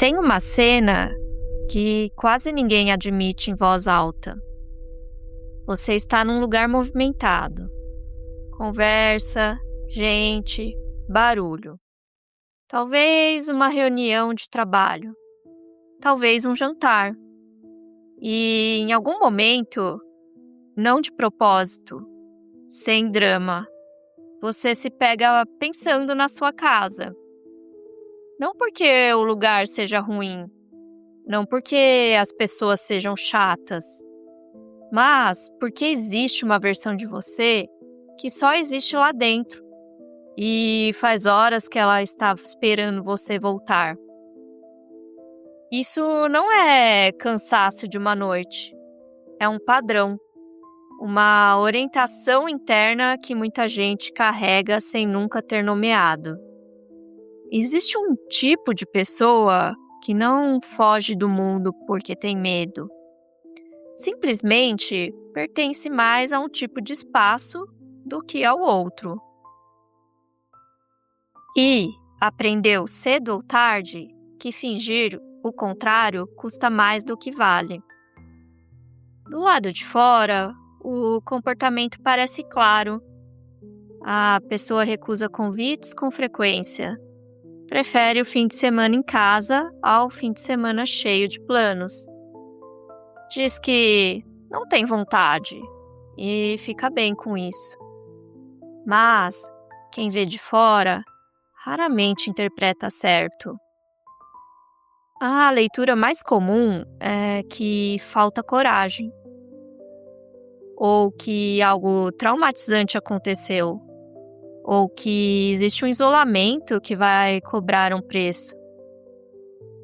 Tem uma cena que quase ninguém admite em voz alta. Você está num lugar movimentado. Conversa, gente, barulho. Talvez uma reunião de trabalho. Talvez um jantar. E em algum momento, não de propósito, sem drama, você se pega pensando na sua casa. Não porque o lugar seja ruim, não porque as pessoas sejam chatas, mas porque existe uma versão de você que só existe lá dentro e faz horas que ela estava esperando você voltar. Isso não é cansaço de uma noite, é um padrão, uma orientação interna que muita gente carrega sem nunca ter nomeado. Existe um tipo de pessoa que não foge do mundo porque tem medo. Simplesmente pertence mais a um tipo de espaço do que ao outro. E aprendeu cedo ou tarde que fingir o contrário custa mais do que vale. Do lado de fora, o comportamento parece claro. A pessoa recusa convites com frequência. Prefere o fim de semana em casa ao fim de semana cheio de planos. Diz que não tem vontade e fica bem com isso. Mas quem vê de fora raramente interpreta certo. A leitura mais comum é que falta coragem, ou que algo traumatizante aconteceu, ou que existe um isolamento que vai cobrar um preço.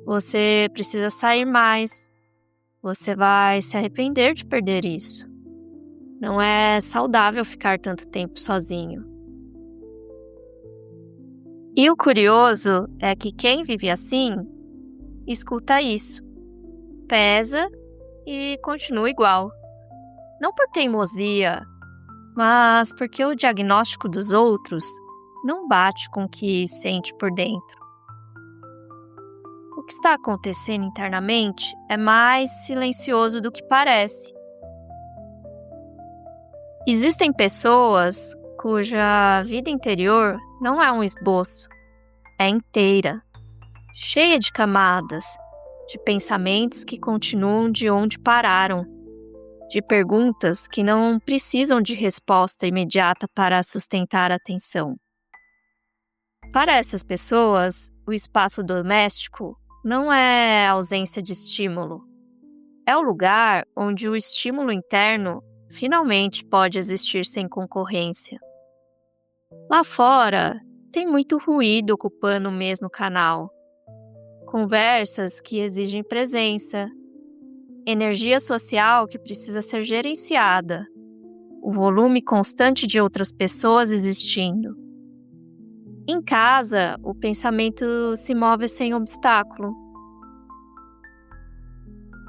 Você precisa sair mais. Você vai se arrepender de perder isso. Não é saudável ficar tanto tempo sozinho. E o curioso é que quem vive assim, escuta isso, pesa e continua igual. Não por teimosia, mas porque o diagnóstico dos outros não bate com o que sente por dentro. O que está acontecendo internamente é mais silencioso do que parece. Existem pessoas cuja vida interior não é um esboço, é inteira, cheia de camadas, de pensamentos que continuam de onde pararam, de perguntas que não precisam de resposta imediata para sustentar a atenção. Para essas pessoas, o espaço doméstico não é ausência de estímulo. É o lugar onde o estímulo interno finalmente pode existir sem concorrência. Lá fora, tem muito ruído ocupando o mesmo canal. Conversas que exigem presença, energia social que precisa ser gerenciada, o volume constante de outras pessoas existindo. Em casa, o pensamento se move sem obstáculo.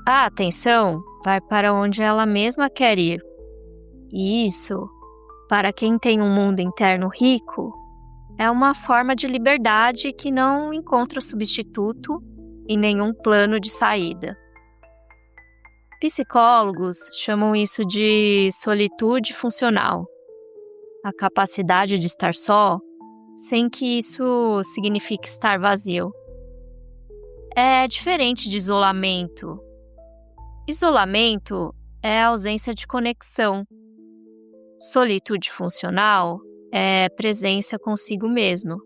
A atenção vai para onde ela mesma quer ir. E isso, para quem tem um mundo interno rico, é uma forma de liberdade que não encontra substituto em nenhum plano de saída. Psicólogos chamam isso de solitude funcional, a capacidade de estar só, sem que isso signifique estar vazio. É diferente de isolamento. Isolamento é a ausência de conexão. Solitude funcional é presença consigo mesmo.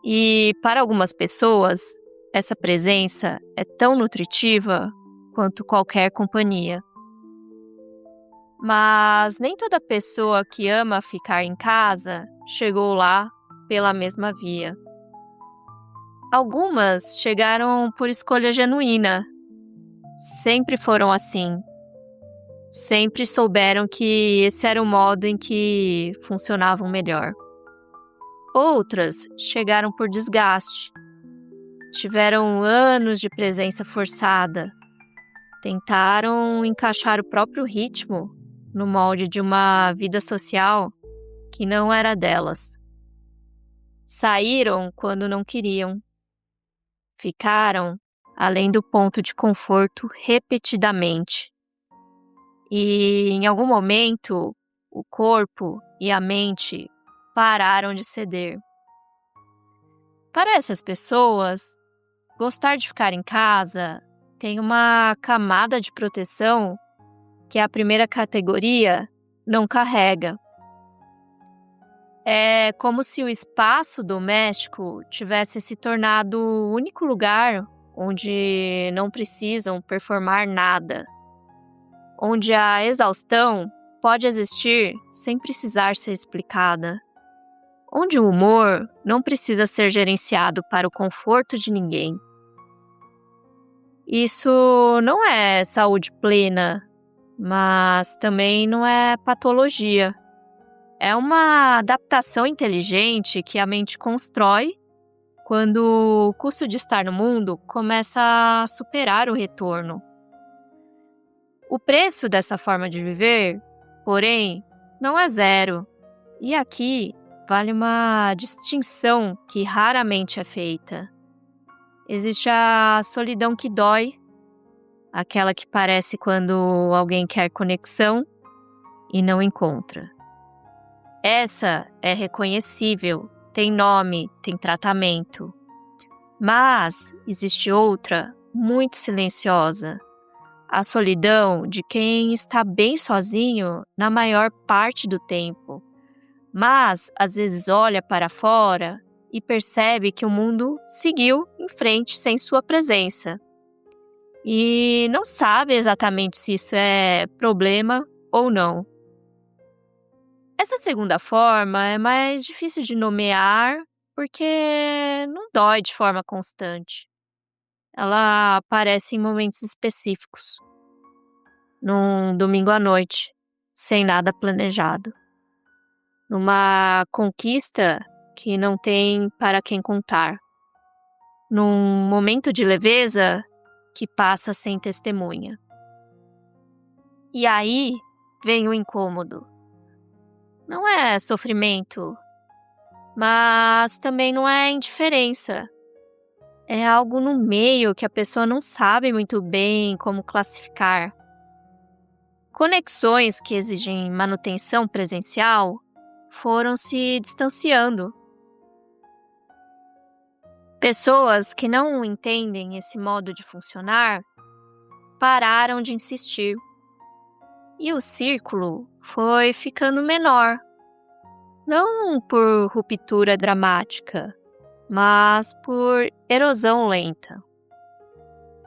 E para algumas pessoas, essa presença é tão nutritiva quanto qualquer companhia. Mas nem toda pessoa que ama ficar em casa chegou lá pela mesma via. Algumas chegaram por escolha genuína. Sempre foram assim. Sempre souberam que esse era o modo em que funcionavam melhor. Outras chegaram por desgaste. Tiveram anos de presença forçada. Tentaram encaixar o próprio ritmo no molde de uma vida social que não era delas. Saíram quando não queriam. ficaram além do ponto de conforto repetidamente. E em algum momento, o corpo e a mente pararam de ceder. Para essas pessoas, gostar de ficar em casa tem uma camada de proteção que a primeira categoria não carrega. É como se o espaço doméstico tivesse se tornado o único lugar onde não precisam performar nada, onde a exaustão pode existir sem precisar ser explicada, onde o humor não precisa ser gerenciado para o conforto de ninguém. Isso não é saúde plena, mas também não é patologia. É uma adaptação inteligente que a mente constrói quando o custo de estar no mundo começa a superar o retorno. O preço dessa forma de viver, porém, não é zero. E aqui vale uma distinção que raramente é feita. Existe a solidão que dói, aquela que parece quando alguém quer conexão e não encontra. Essa é reconhecível, tem nome, tem tratamento. Mas existe outra, muito silenciosa, a solidão de quem está bem sozinho na maior parte do tempo, mas às vezes olha para fora e percebe que o mundo seguiu em frente sem sua presença. E não sabe exatamente se isso é problema ou não. Essa segunda forma é mais difícil de nomear porque não dói de forma constante. Ela aparece em momentos específicos, num domingo à noite, sem nada planejado, numa conquista que não tem para quem contar, num momento de leveza que passa sem testemunha. E aí vem o incômodo. Não é sofrimento, mas também não é indiferença. É algo no meio que a pessoa não sabe muito bem como classificar. Conexões que exigem manutenção presencial foram se distanciando. Pessoas que não entendem esse modo de funcionar pararam de insistir. E o círculo foi ficando menor. Não por ruptura dramática, mas por erosão lenta.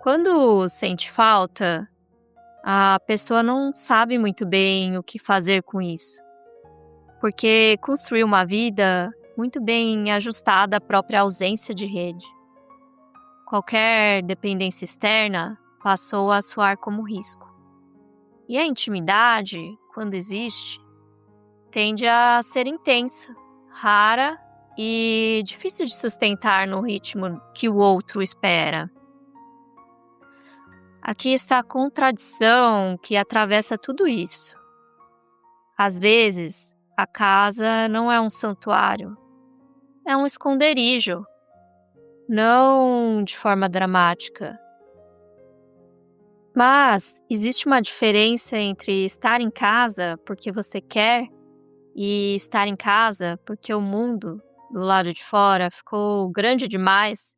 Quando sente falta, a pessoa não sabe muito bem o que fazer com isso, porque construiu uma vida muito bem ajustada à própria ausência de rede. Qualquer dependência externa passou a soar como risco. E a intimidade, quando existe, tende a ser intensa, rara e difícil de sustentar no ritmo que o outro espera. Aqui está a contradição que atravessa tudo isso. Às vezes, a casa não é um santuário, é um esconderijo, não de forma dramática. Mas existe uma diferença entre estar em casa porque você quer e estar em casa porque o mundo do lado de fora ficou grande demais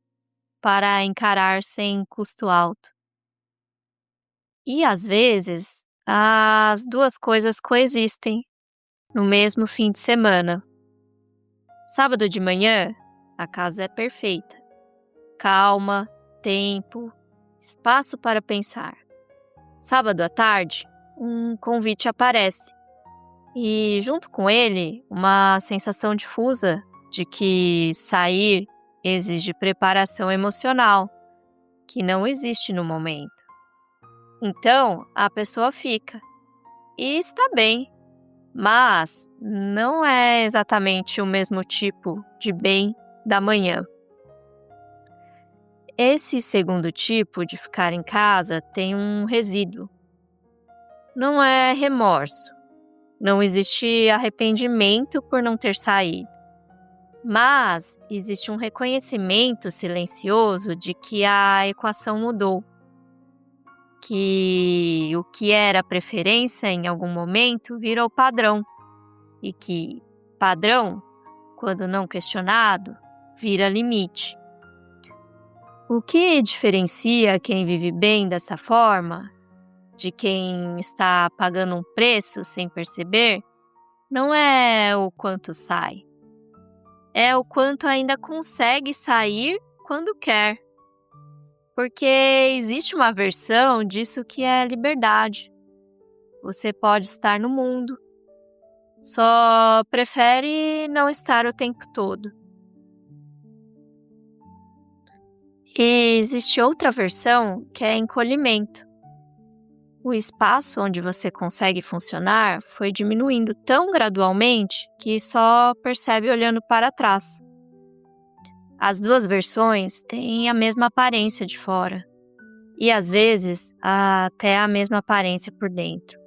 para encarar sem custo alto. E às vezes, as duas coisas coexistem no mesmo fim de semana. Sábado de manhã, a casa é perfeita. Calma, tempo, espaço para pensar. Sábado à tarde, um convite aparece. E junto com ele, uma sensação difusa de que sair exige preparação emocional, que não existe no momento. Então, a pessoa fica. E está bem, mas não é exatamente o mesmo tipo de bem da manhã. Esse segundo tipo de ficar em casa tem um resíduo. Não é remorso. Não existe arrependimento por não ter saído. Mas existe um reconhecimento silencioso de que a equação mudou, que o que era preferência em algum momento virou padrão, e que padrão, quando não questionado, vira limite. O que diferencia quem vive bem dessa forma, de quem está pagando um preço sem perceber, não é o quanto sai, é o quanto ainda consegue sair quando quer. Porque existe uma versão disso que é liberdade. Você pode estar no mundo, só prefere não estar o tempo todo. E existe outra versão que é encolhimento. O espaço onde você consegue funcionar foi diminuindo tão gradualmente que só percebe olhando para trás. As duas versões têm a mesma aparência de fora e, às vezes, até a mesma aparência por dentro.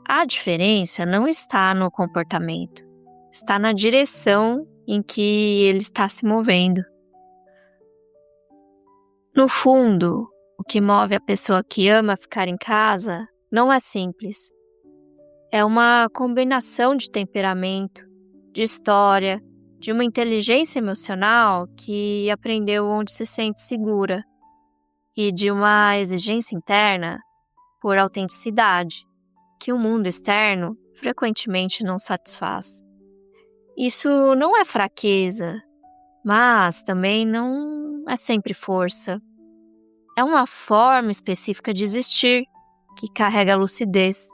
A diferença não está no comportamento, está na direção em que ele está se movendo. No fundo, o que move a pessoa que ama ficar em casa não é simples. É uma combinação de temperamento, de história, de uma inteligência emocional que aprendeu onde se sente segura e de uma exigência interna por autenticidade, que o mundo externo frequentemente não satisfaz. Isso não é fraqueza, mas também não é sempre força. É uma forma específica de existir que carrega lucidez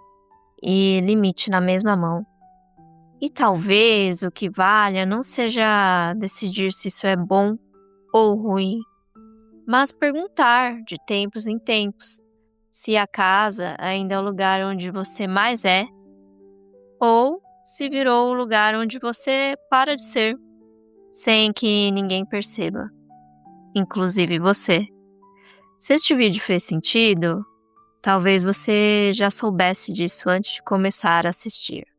e limite na mesma mão. E talvez o que valha não seja decidir se isso é bom ou ruim, mas perguntar de tempos em tempos se a casa ainda é o lugar onde você mais é ou se virou o lugar onde você para de ser, sem que ninguém perceba, inclusive você. Se este vídeo fez sentido, talvez você já soubesse disso antes de começar a assistir.